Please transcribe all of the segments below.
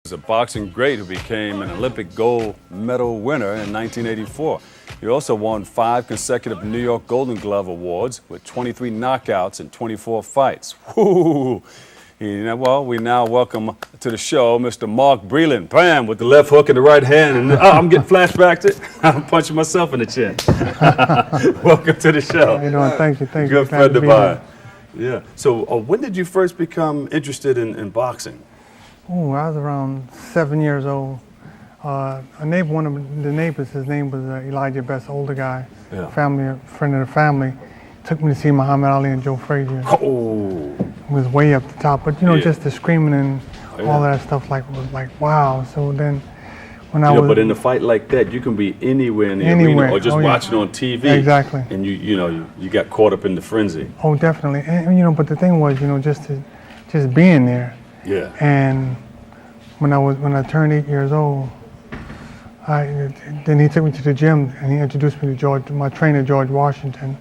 Is a boxing great who became an Olympic gold medal winner in 1984. He also won 5 consecutive New York Golden Glove Awards with 23 knockouts in 24 fights. Woo! Well, we now welcome to the show Mr. Mark Breland. Bam! With the left hook and the right hand. And I'm getting flashbacks. I'm punching myself in the chin. Welcome to the show. How you doing? Thank you. Thank you. Good friend of mine. Yeah. So when did you first become interested in boxing? Oh, I was around 7 years old. A neighbor, one of the neighbors, his name was Elijah Best, older guy, friend of the family, took me to see Muhammad Ali and Joe Frazier. Oh. It was way up the top, but just the screaming and all that stuff was like wow. So then, when I was, but in a fight like that, you can be anywhere in the arena or just watching on TV. Exactly. And you got caught up in the frenzy. Oh, definitely. And but the thing was, just being there. Yeah. And when I turned 8 years old, then he took me to the gym and he introduced me to my trainer, George Washington,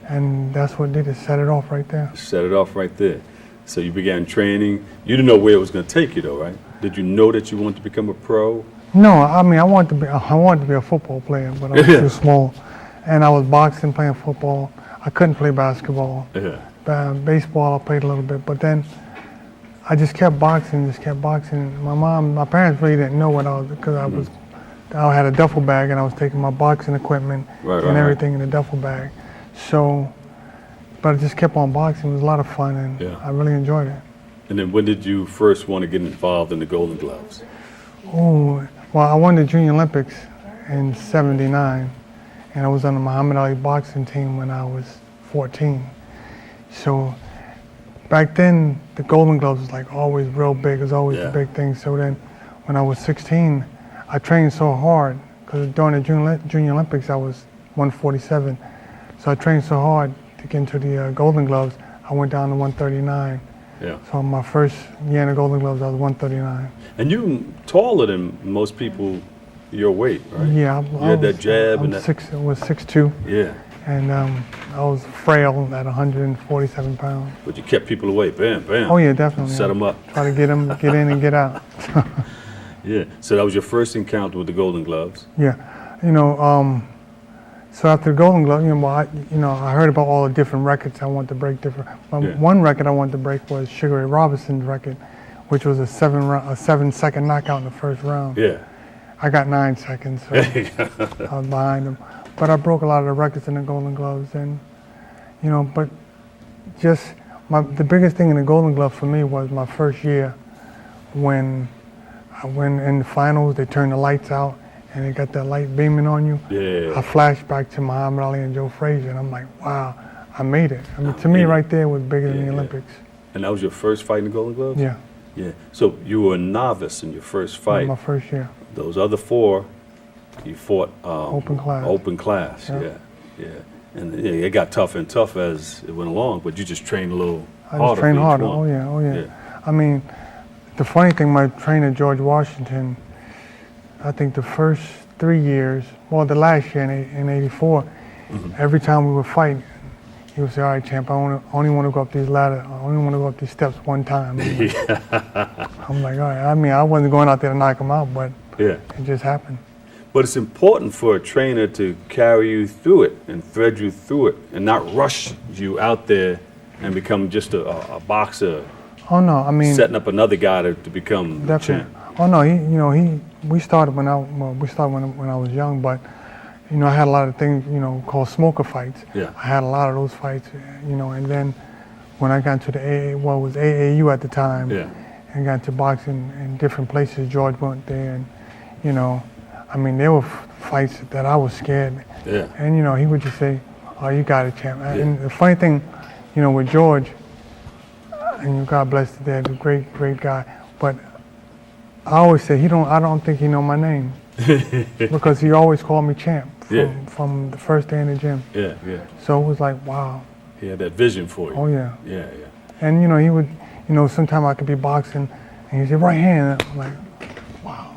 and that's what did it. Set it off right there. Set it off right there. So you began training. You didn't know where it was going to take you, though, right? Did you know that you wanted to become a pro? No, I mean I wanted to be a football player, but I was too small, and I was boxing, playing football. I couldn't play basketball. Yeah. Baseball, I played a little bit, but then I just kept boxing. My parents really didn't know what I was, because I had a duffel bag and I was taking my boxing equipment and everything in the duffel bag. So, but I just kept on boxing. It was a lot of fun and I really enjoyed it. And then when did you first want to get involved in the Golden Gloves? Oh, well, I won the Junior Olympics in '79, and I was on the Muhammad Ali boxing team when I was 14. So back then, the Golden Gloves was like always real big. It was always the big thing. So then, when I was 16, I trained so hard because during the Junior Olympics I was 147. So I trained so hard to get into the Golden Gloves. I went down to 139. Yeah. So my first year in the Golden Gloves, I was 139. And you taller than most people your weight, right? Yeah. You had that jab and that. I was 6'2". Yeah. And I was frail at 147 pounds. But you kept people away. Bam, bam. Oh yeah, definitely. Set them up. Try to get them, get in and get out. Yeah. So that was your first encounter with the Golden Gloves. Yeah. So after the Golden Glove, I heard about all the different records I wanted to break. One record I wanted to break was Sugar Ray Robinson's record, which was a 7-second knockout in the first round. Yeah. I got 9 seconds, so I was behind him. But I broke a lot of the records in the Golden Gloves, and but just the biggest thing in the Golden Glove for me was my first year when I went in the finals. They turned the lights out and they got that light beaming on you. Yeah. I flashed back to Muhammad Ali and Joe Frazier, and I'm like, wow, I made it. I mean, to me, right there was bigger than the Olympics. And that was your first fight in the Golden Gloves? Yeah. Yeah. So you were a novice in your first fight. My first year. Those other 4, you fought open class. Open class, yeah. And it got tougher and tougher as it went along, but you just trained a little harder. I just trained harder. Oh yeah. I mean, the funny thing, my trainer George Washington, I think the first 3 years, well, the last year in '84, every time we would fight, he would say, "All right, champ, I only want to go up these ladders. I only want to go up these steps one time." I'm like, all right. I mean, I wasn't going out there to knock him out, but it just happened. But it's important for a trainer to carry you through it and thread you through it and not rush you out there and become just a boxer. Oh no, I mean, setting up another guy to become champ. Oh no, we started when I was young, but I had a lot of things called smoker fights. Yeah. I had a lot of those fights, and then when I got to the it was AAU at the time, and got to boxing in different places. George went there, and I mean, there were fights that I was scared. Yeah. And he would just say, "Oh, you got it, champ." Yeah. And the funny thing, with George, and God bless the dead, a great guy, but I always say I don't think he know my name because he always called me champ from the first day in the gym. Yeah. So it was like, wow. He had that vision for you. Oh yeah. Yeah. And he would, sometimes I could be boxing, and he'd say right hand. And I'm like, wow.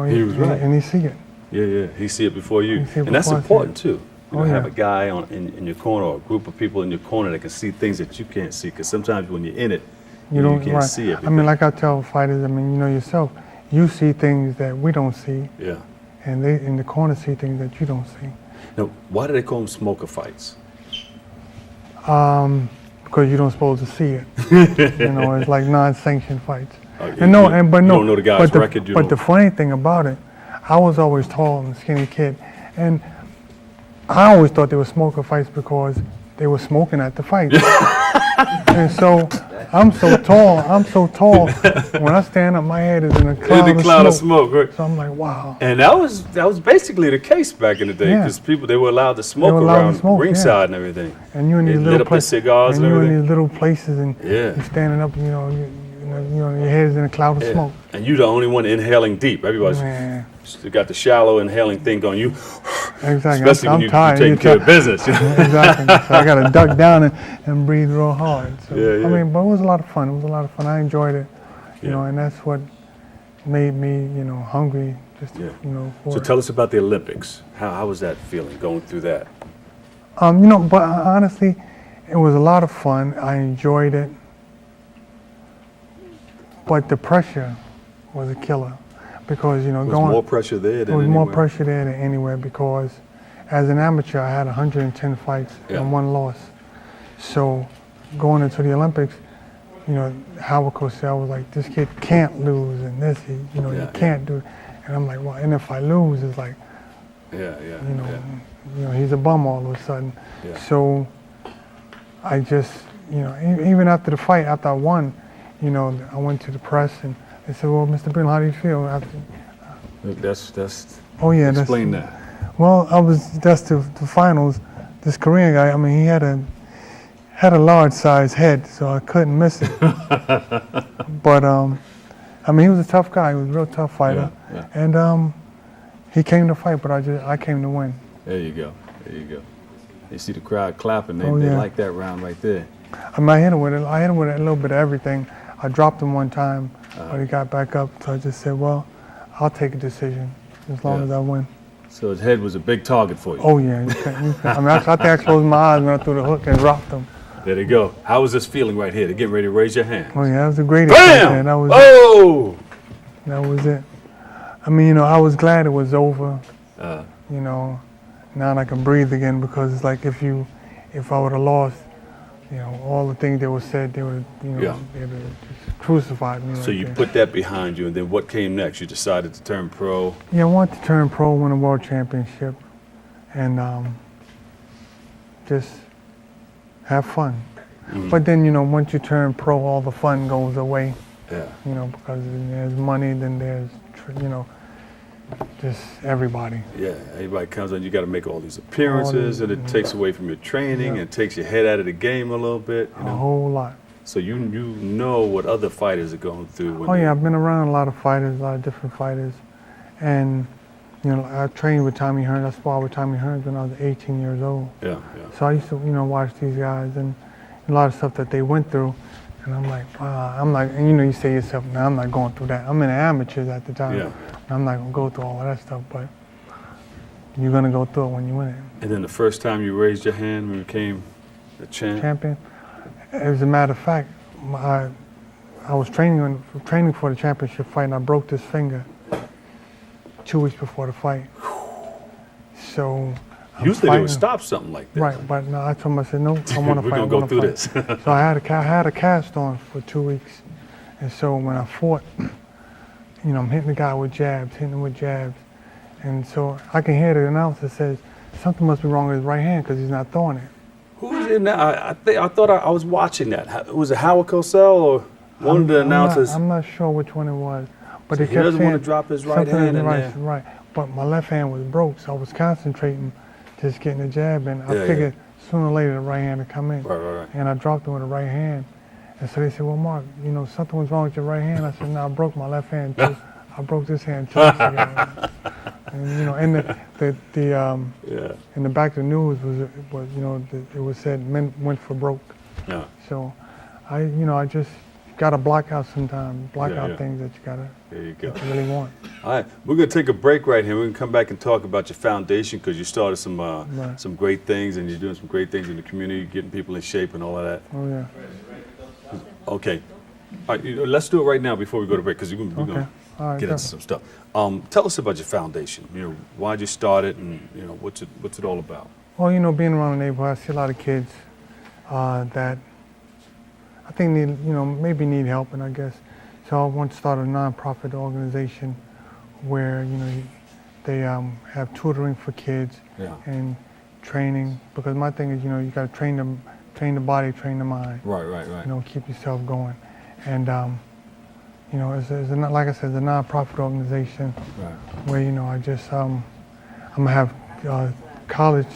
He was right. And he see it. Yeah. He see it before you, and that's important too. Have a guy in your corner or a group of people in your corner that can see things that you can't see. Because sometimes when you're in it, you can't see it. I mean, like I tell fighters, I mean, yourself, you see things that we don't see, Yeah. and they in the corner see things that you don't see. Now, why do they call them smoker fights? Because you don't supposed to see it. It's like non-sanctioned fights. You You don't know the guy's record. But the funny thing about it, I was always tall and skinny kid, and I always thought they were smoker fights because they were smoking at the fight. And so I'm so tall. When I stand up, my head is in a cloud, of smoke. Right? So I'm like, wow. And that was basically the case back in the day, because they were allowed to smoke around ringside and everything. And you in these lit little up their cigars and you in everything. these little places, and you're standing up, your head is in a cloud of smoke. And you're the only one inhaling deep. Everybody's got the shallow inhaling thing going. You exactly. Especially I'm when tired. you're taking care of business. Exactly. So I got to duck down and breathe real hard. So, Yeah. I mean, but it was a lot of fun. It was a lot of fun. I enjoyed it, and that's what made me, hungry. Just, for So it. tell us about the Olympics. How was that feeling going through that? But honestly, it was a lot of fun. I enjoyed it. But the pressure was a killer, because There was more pressure there than There was anywhere. more pressure there than anywhere, because as an amateur, I had 110 fights and 1 loss. So going into the Olympics, Howard Cosell was like, this kid can't lose, and this, you can't do it. And I'm like, well, and if I lose, it's like, he's a bum all of a sudden. Yeah. So I just, even after the fight, after I won, I went to the press and they said, well, Mr. Breland, how do you feel after? That's Oh yeah, explain that. Well, that's the finals. This Korean guy, I mean, he had a large size head, so I couldn't miss it. But I mean, he was a tough guy. He was a real tough fighter, and he came to fight, but I came to win. There you go. You see the crowd clapping. They like that round right there. I mean, I hit him with a little bit of everything. I dropped him one time, but he got back up. So I just said, well, I'll take a decision as long as I win. So his head was a big target for you. Oh yeah, you can't. I mean, I think I closed my eyes when I threw the hook and dropped him. There you go. How was this feeling right here? They're getting ready to raise your hand. Oh yeah, that was the greatest. Bam! That was Oh! it. That was it. I mean, I was glad it was over. Now I can breathe again, because it's like if I would have lost, all the things that were said, they would, they would have just crucified me. So you put that behind you, and then what came next? You decided to turn pro. Yeah, I wanted to turn pro, win a world championship, and just have fun. Mm-hmm. But then, once you turn pro, all the fun goes away. Yeah. Because there's money, then there's, just everybody. Yeah, everybody comes on. You got to make all these appearances, and it takes away from your training and takes your head out of the game a little bit. A whole lot. So you know what other fighters are going through. When I've been around a lot of fighters, a lot of different fighters, and I trained with Tommy Hearns. I sparred with Tommy Hearns when I was 18 years old. Yeah. So I used to watch these guys and a lot of stuff that they went through, and I'm like, wow. I'm like, and you say to yourself, now I'm not going through that. I'm in the amateurs at the time. Yeah. I'm not gonna go through all of that stuff, but you're gonna go through it when you win it. And then the first time you raised your hand when you became a champion? As a matter of fact, I was training for the championship fight, and I broke this finger 2 weeks before the fight. So usually they would stop something like that. Right, but no, I told him, I said, no, I want to fight. We're gonna go through this. So I had a cast on for 2 weeks, and so when I fought, I'm hitting the guy with jabs, and so I can hear the announcer says something must be wrong with his right hand because he's not throwing it. Who's in that? I thought I was watching that. Was it Howard Cosell or one of the announcers? I'm not sure which one it was, but So he he kept doesn't saying want to drop his right something hand in in the there. right. But my left hand was broke, so I was concentrating, just getting the jab in. I figured sooner or later the right hand would come in. Right. And I dropped him with the right hand. And so they said, well, Mark, something was wrong with your right hand. I said, no, I broke my left hand too. I broke this hand too. And and in the back of the news was it was said men went for broke. Yeah. So I just gotta block out sometimes, out things that you gotta. There you go. That you really want. All right, we're gonna take a break right here. We're gonna come back and talk about your foundation, because you started some great things, and you're doing some great things in the community, getting people in shape and all of that. Oh yeah. Okay. All right, let's do it right now before we go to break, because we're gonna All right, get into some stuff. Tell us about your foundation. You know, why'd you start it, and you know, what's it all about? Well, you know, being around the neighborhood, I see a lot of kids that I think need, you know, maybe need help, and I guess so. I want to start a nonprofit organization where, you know, they have tutoring for kids Yeah. and training, because my thing is, you know, you got to train the body, train the mind. Right. You know, keep yourself going, and you know, like I said, it's a nonprofit organization Right. where, you know, I just I'm gonna have college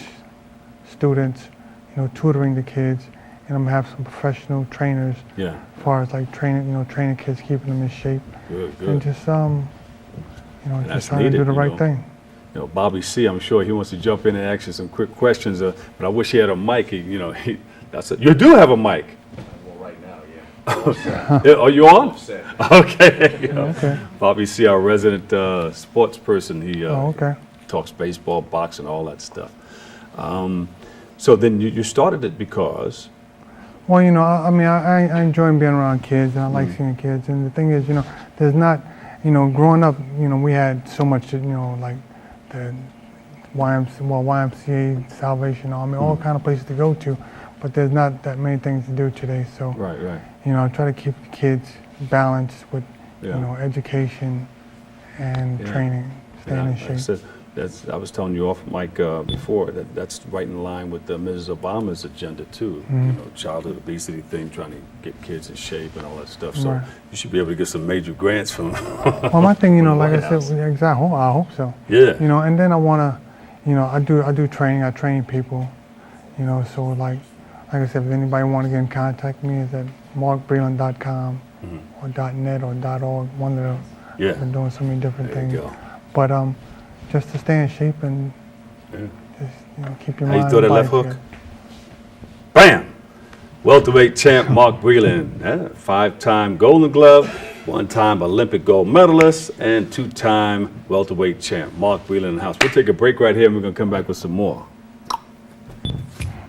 students, you know, tutoring the kids, and I'm gonna have some professional trainers Yeah. as far as like training kids, keeping them in shape, Good. and just you know, that's just trying to needed, do the you right know. thing. You know, Bobby C, I'm sure he wants to jump in and ask you some quick questions, but I wish he had a mic. You know, you do have a mic. Well, right now, yeah. Are you on? Set. Okay. Okay. Bobby C, our resident sports person, he Oh, okay. talks baseball, boxing, all that stuff. So then you started it because, Well, you know, I mean, I enjoy being around kids, and I like seeing kids. And the thing is, you know, there's not, you know, growing up, you know, we had so much, you know, like the YMCA, Salvation Army, all kind of places to go to, but there's not that many things to do today. So, right. you know, I try to keep the kids balanced with, Yeah. you know, education and Yeah. training, staying in Like I shape. said, I was telling you off mic before that's right in line with Mrs. Obama's agenda too. You know, childhood obesity thing, trying to get kids in shape and all that stuff. So Right. you should be able to get some major grants from. Well, my thing, you know, from the like I White said, House. exactly. I hope so. Yeah. You know, and then I wanna, you know, I do training. I train people. You know, so like I said, if anybody want to get in contact with me, it's at markbreland.com or .net or .org. One of those. Yeah. I've been doing so many different There you things. go. But just to stay in shape and Yeah. just, you know, keep your How mind. you throw that and left body hook? together. Bam! Welterweight champ Mark Breland, 5-time Golden Glove, 1-time Olympic gold medalist, and 2-time welterweight champ Mark Breland in the house. We'll take a break right here, and we're going to come back with some more.